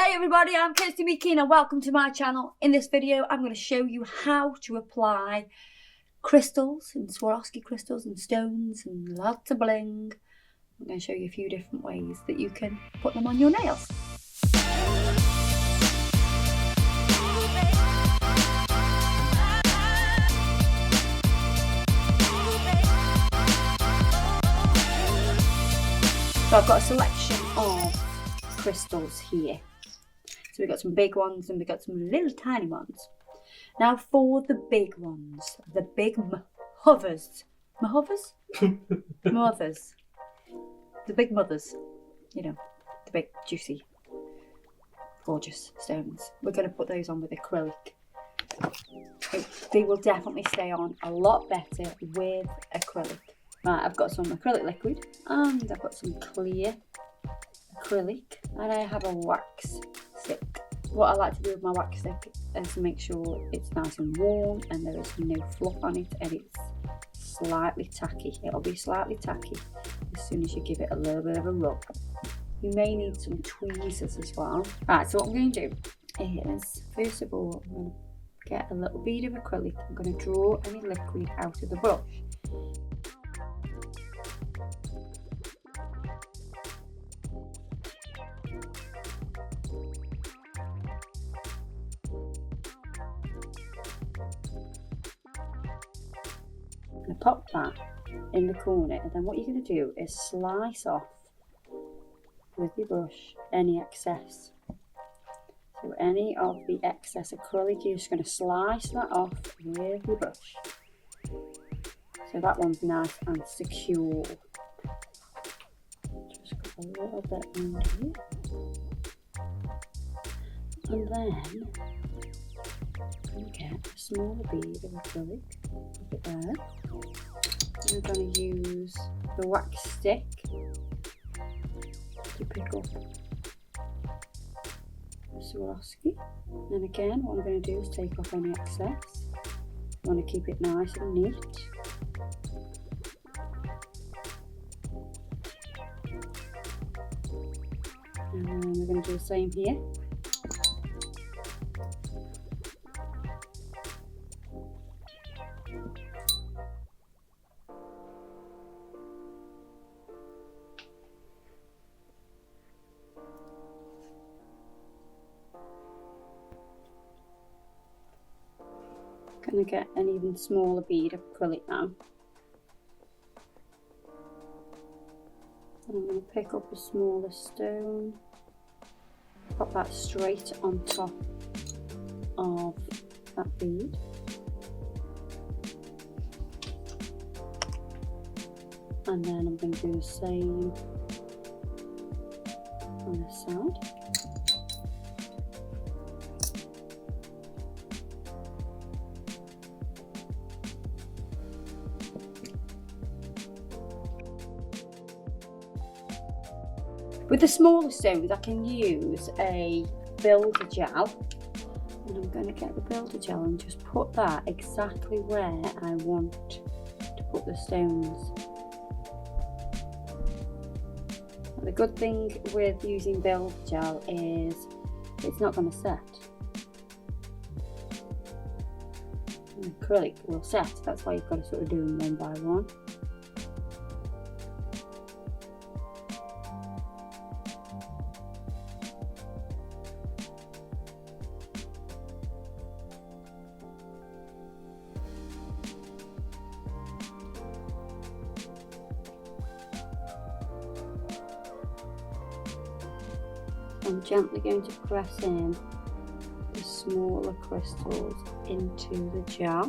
Hey everybody, I'm Kirsty Meakin and welcome to my channel. In this video I'm going to show you how to apply crystals and Swarovski crystals and stones and lots of bling. I'm going to show you a few different ways that you can put them on your nails. So I've got a selection of crystals here. So we've got some big ones and we've got some little tiny ones. Now for the big ones, the big mothers, the big mothers, you know, the big juicy, gorgeous stones. We're going to put those on with acrylic. They will definitely stay on a lot better with acrylic. Right, I've got some acrylic liquid and I've got some clear acrylic and I have a wax stick. What I like to do with my wax stick is to make sure it's nice and warm and there is no fluff on it and it's slightly tacky. It'll be slightly tacky as soon as you give it a little bit of a rub. You may need some tweezers as well. Right, so what I'm going to do is, first of all, I'm going to get a little bead of acrylic. I'm going to draw any liquid out of the brush. I'm going to pop that in the corner and then what you're going to do is slice off with your brush any excess. So any of the excess acrylic, you're just going to slice that off with your brush. So that one's nice and secure. Just got a little bit under here. And then I'm going to get a small bead of acrylic, put it there. I'm going to use the wax stick to pick up the Swarovski. And again, what I'm going to do is take off any excess. I want to keep it nice and neat. And then we're going to do the same here. Going to get an even smaller bead of acrylic now. And I'm going to pick up a smaller stone, pop that straight on top of that bead. And then I'm going to do the same on this side. With the smaller stones, I can use a builder gel, and I'm going to get the builder gel and just put that exactly where I want to put the stones. And the good thing with using builder gel is it's not going to set. And acrylic will set, that's why you've got to sort of do them one by one. I'm gently going to press in the smaller crystals into the jar.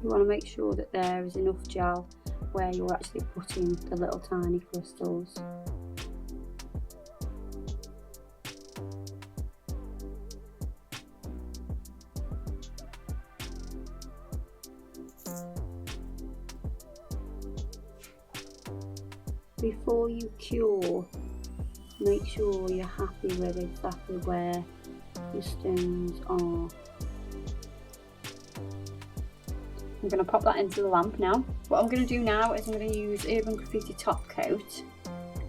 You want to make sure that there is enough gel where you're actually putting the little tiny crystals. Before you cure, make sure you're happy with exactly where your stones are. I'm going to pop that into the lamp now. What I'm going to do now is I'm going to use Urban Graffiti Top Coat.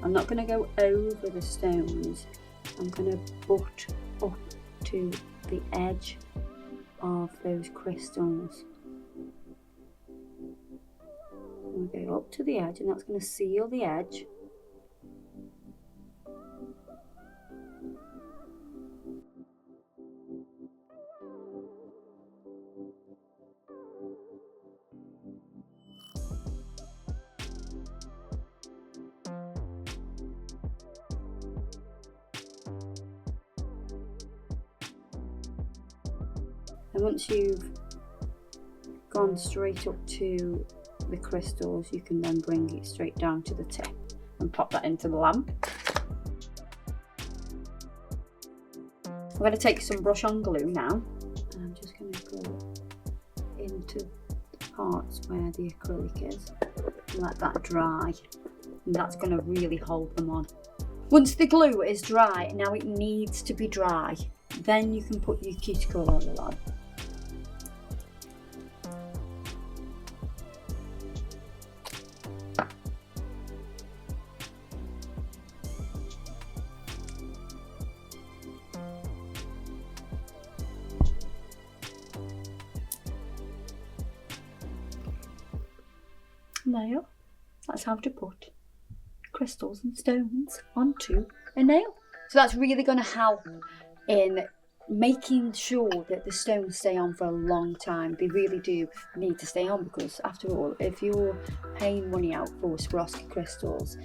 I'm not going to go over the stones. I'm going to butt up to the edge of those crystals. I'm going to go up to the edge, and that's going to seal the edge. And once you've gone straight up to the crystals, you can then bring it straight down to the tip and pop that into the lamp. I'm going to take some brush on glue now, and I'm just going to go into the parts where the acrylic is and let that dry, and that's going to really hold them on. Once the glue is dry, now it needs to be dry, then you can put your cuticle oil on. Nail. That's how to put crystals and stones onto a nail. So that's really going to help in making sure that the stones stay on for a long time. They really do need to stay on, because after all, if you're paying money out for Swarovski crystals,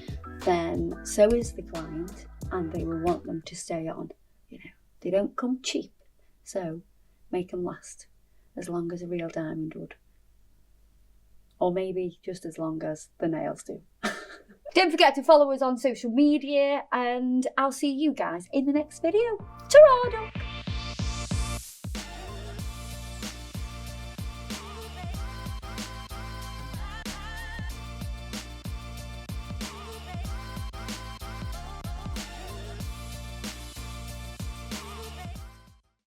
then so is the client, and they will want them to stay on. You know, they don't come cheap, so make them last as long as a real diamond would. Or maybe just as long as the nails do. Don't forget to follow us on social media, and I'll see you guys in the next video. Ta-ra!